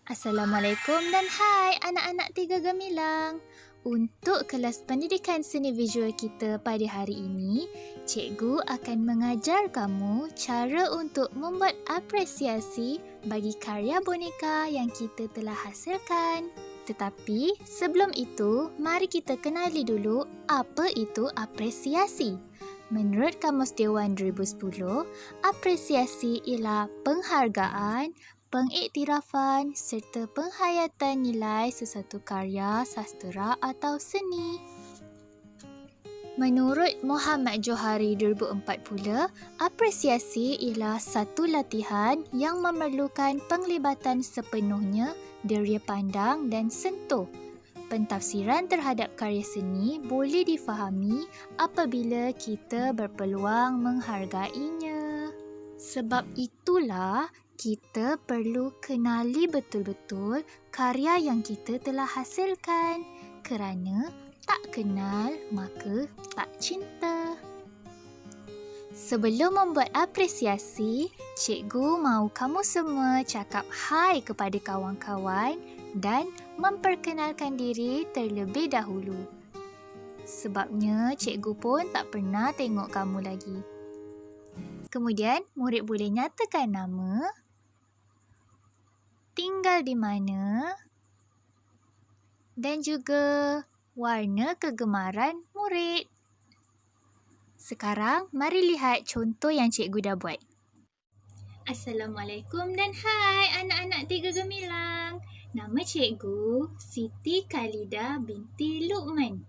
Assalamualaikum dan hai anak-anak Tiga Gemilang. Untuk kelas pendidikan seni visual kita pada hari ini, cikgu akan mengajar kamu cara untuk membuat apresiasi bagi karya boneka yang kita telah hasilkan. Tetapi sebelum itu, mari kita kenali dulu apa itu apresiasi. Menurut Kamus Dewan 2010, apresiasi ialah penghargaan, pengiktirafan serta penghayatan nilai sesuatu karya sastera atau seni. Menurut Muhammad Johari 2004 pula, apresiasi ialah satu latihan yang memerlukan penglibatan sepenuhnya deria pandang dan sentuh. Pentafsiran terhadap karya seni boleh difahami apabila kita berpeluang menghargainya. Sebab itulah kita perlu kenali betul-betul karya yang kita telah hasilkan, kerana tak kenal maka tak cinta. Sebelum membuat apresiasi, cikgu mahu kamu semua cakap hai kepada kawan-kawan dan memperkenalkan diri terlebih dahulu. Sebabnya cikgu pun tak pernah tengok kamu lagi. Kemudian, murid boleh nyatakan nama, tinggal di mana dan juga warna kegemaran murid. Sekarang, mari lihat contoh yang cikgu dah buat. Assalamualaikum dan hai anak-anak Tiga Gemilang. Nama cikgu Siti Khalida binti Luqman.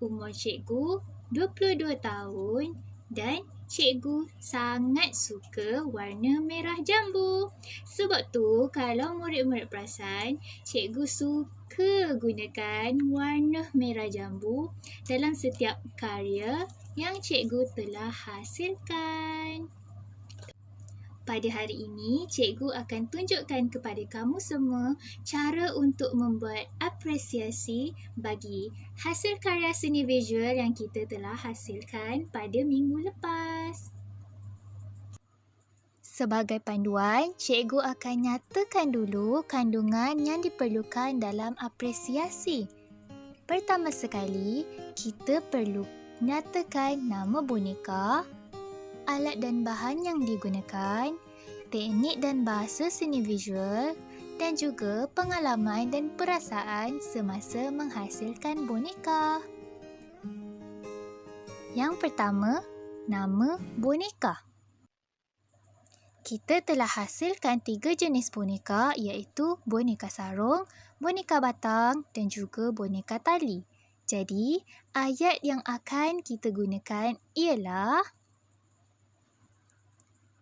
Umur cikgu 22 tahun dan cikgu sangat suka warna merah jambu. Sebab tu kalau murid-murid perasan, cikgu suka gunakan warna merah jambu dalam setiap karya yang cikgu telah hasilkan. Pada hari ini, cikgu akan tunjukkan kepada kamu semua cara untuk membuat apresiasi bagi hasil karya seni visual yang kita telah hasilkan pada minggu lepas. Sebagai panduan, cikgu akan nyatakan dulu kandungan yang diperlukan dalam apresiasi. Pertama sekali, kita perlu nyatakan nama boneka, alat dan bahan yang digunakan, teknik dan bahasa seni visual dan juga pengalaman dan perasaan semasa menghasilkan boneka. Yang pertama, nama boneka. Kita telah hasilkan 3 jenis boneka iaitu boneka sarung, boneka batang dan juga boneka tali. Jadi, ayat yang akan kita gunakan ialah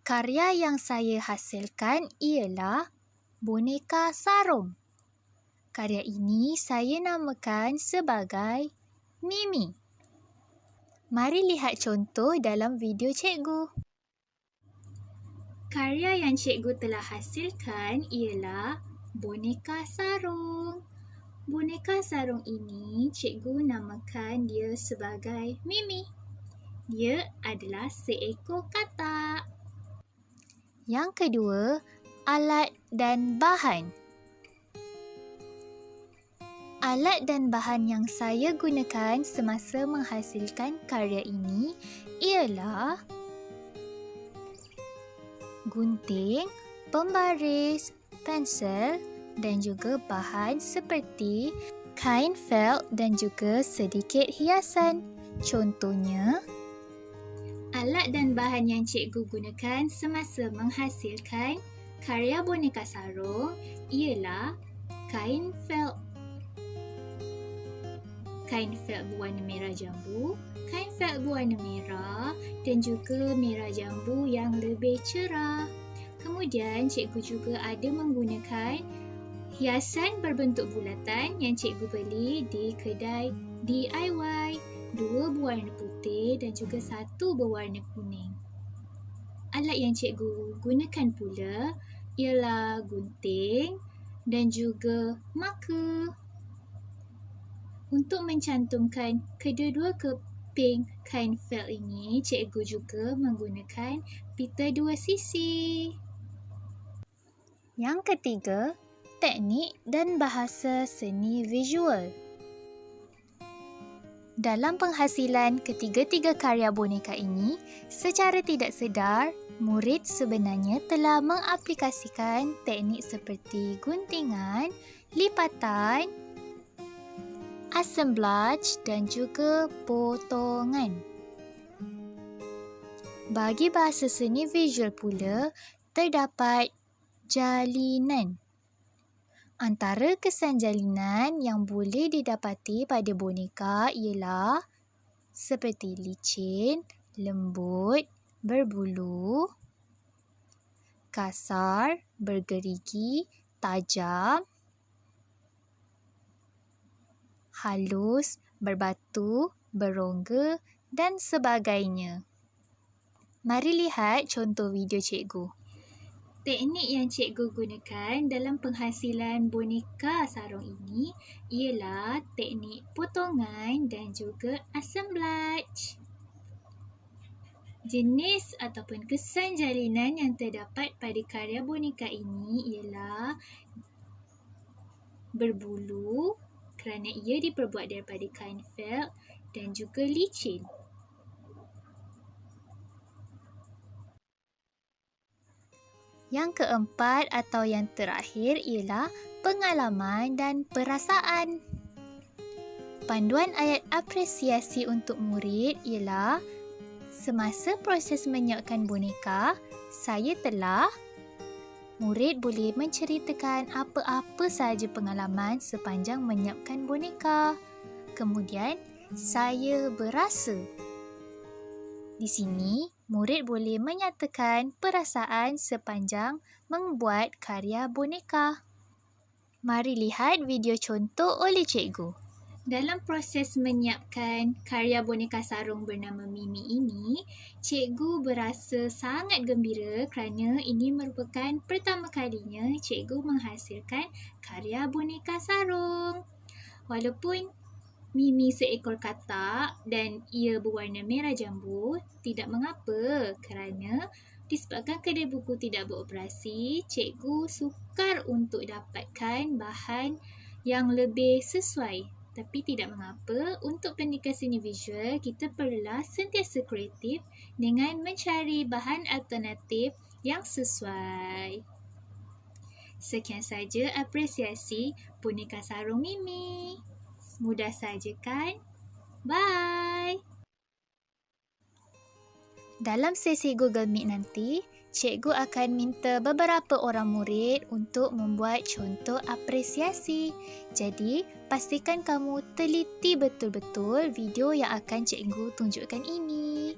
karya yang saya hasilkan ialah boneka sarung. Karya ini saya namakan sebagai Mimi. Mari lihat contoh dalam video cikgu. Karya yang cikgu telah hasilkan ialah boneka sarung. Boneka sarung ini cikgu namakan dia sebagai Mimi. Dia adalah seekor katak. Yang kedua, alat dan bahan. Alat dan bahan yang saya gunakan semasa menghasilkan karya ini ialah gunting, pembaris, pensel dan juga bahan seperti kain felt dan juga sedikit hiasan. Contohnya, alat dan bahan yang cikgu gunakan semasa menghasilkan karya boneka sarung ialah kain felt. Kain felt berwarna merah jambu, kain felt berwarna merah dan juga merah jambu yang lebih cerah. Kemudian cikgu juga ada menggunakan hiasan berbentuk bulatan yang cikgu beli di kedai DIY. 2 berwarna putih dan juga 1 berwarna kuning. Alat yang cikgu gunakan pula ialah gunting dan juga marker. Untuk mencantumkan kedua-dua keping kain felt ini, cikgu juga menggunakan pita 2 sisi. Yang ketiga, teknik dan bahasa seni visual. Dalam penghasilan ketiga-tiga karya boneka ini, secara tidak sedar, murid sebenarnya telah mengaplikasikan teknik seperti guntingan, lipatan, assemblage dan juga potongan. Bagi bahasa seni visual pula, terdapat jalinan. Antara kesan jalinan yang boleh didapati pada boneka ialah seperti licin, lembut, berbulu, kasar, bergerigi, tajam, halus, berbatu, berongga dan sebagainya. Mari lihat contoh video cikgu. Teknik yang cikgu gunakan dalam penghasilan boneka sarung ini ialah teknik potongan dan juga assemblage. Jenis ataupun kesan jalinan yang terdapat pada karya boneka ini ialah berbulu kerana ia diperbuat daripada kain felt dan juga licin. Yang keempat atau yang terakhir ialah pengalaman dan perasaan. Panduan ayat apresiasi untuk murid ialah semasa proses menyiapkan boneka, murid boleh menceritakan apa-apa sahaja pengalaman sepanjang menyiapkan boneka. Kemudian, saya berasa. Di sini, murid boleh menyatakan perasaan sepanjang membuat karya boneka. Mari lihat video contoh oleh cikgu. Dalam proses menyiapkan karya boneka sarung bernama Mimi ini, cikgu berasa sangat gembira kerana ini merupakan pertama kalinya cikgu menghasilkan karya boneka sarung. Walaupun Mimi seekor katak dan ia berwarna merah jambu, tidak mengapa kerana disebabkan kedai buku tidak beroperasi, cikgu sukar untuk dapatkan bahan yang lebih sesuai. Tapi tidak mengapa, untuk pendidikan seni visual, kita perlulah sentiasa kreatif dengan mencari bahan alternatif yang sesuai. Sekian saja apresiasi boneka sarung Mimi. Mudah saja kan? Bye! Dalam sesi Google Meet nanti, cikgu akan minta beberapa orang murid untuk membuat contoh apresiasi. Jadi, pastikan kamu teliti betul-betul video yang akan cikgu tunjukkan ini.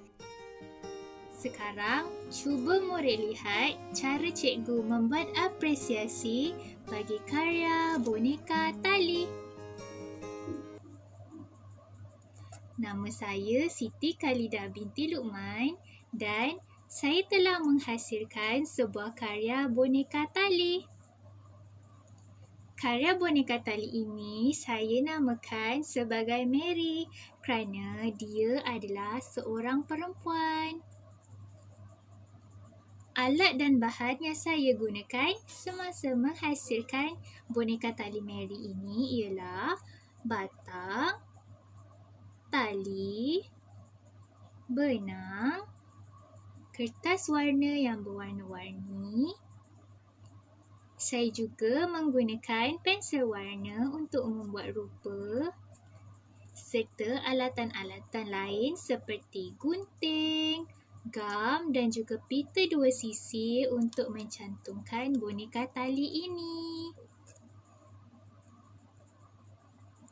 Sekarang, cuba murid lihat cara cikgu membuat apresiasi bagi karya boneka tali. Nama saya Siti Khalidah binti Luqman dan saya telah menghasilkan sebuah karya boneka tali. Karya boneka tali ini saya namakan sebagai Mary kerana dia adalah seorang perempuan. Alat dan bahan yang saya gunakan semasa menghasilkan boneka tali Mary ini ialah batang, tali, benang, kertas warna yang berwarna-warni. Saya juga menggunakan pensel warna untuk membuat rupa serta alatan-alatan lain seperti gunting, gam dan juga pita dua sisi untuk mencantumkan boneka tali ini.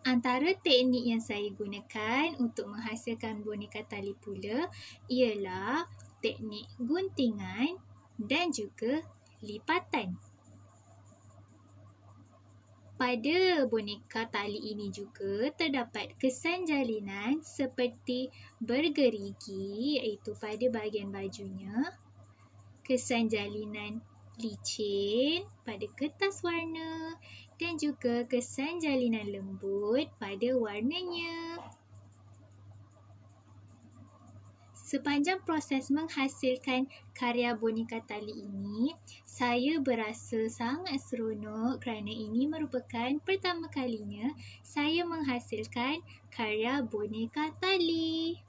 Antara teknik yang saya gunakan untuk menghasilkan boneka tali pula ialah teknik guntingan dan juga lipatan. Pada boneka tali ini juga terdapat kesan jalinan seperti bergerigi iaitu pada bahagian bajunya, kesan jalinan licin pada kertas warna dan juga kesan jalinan lembut pada warnanya. Sepanjang proses menghasilkan karya boneka tali ini, saya berasa sangat seronok kerana ini merupakan pertama kalinya saya menghasilkan karya boneka tali.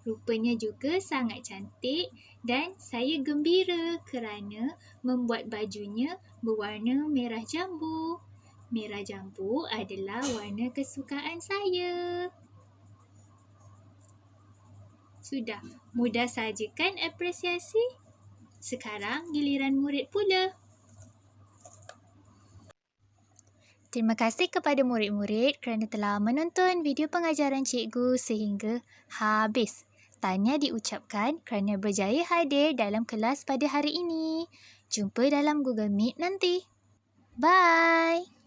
Rupanya juga sangat cantik dan saya gembira kerana membuat bajunya berwarna merah jambu. Merah jambu adalah warna kesukaan saya. Sudah, mudah saja kan apresiasi? Sekarang giliran murid pula. Terima kasih kepada murid-murid kerana telah menonton video pengajaran cikgu sehingga habis. Tahniah diucapkan kerana berjaya hadir dalam kelas pada hari ini. Jumpa dalam Google Meet nanti. Bye!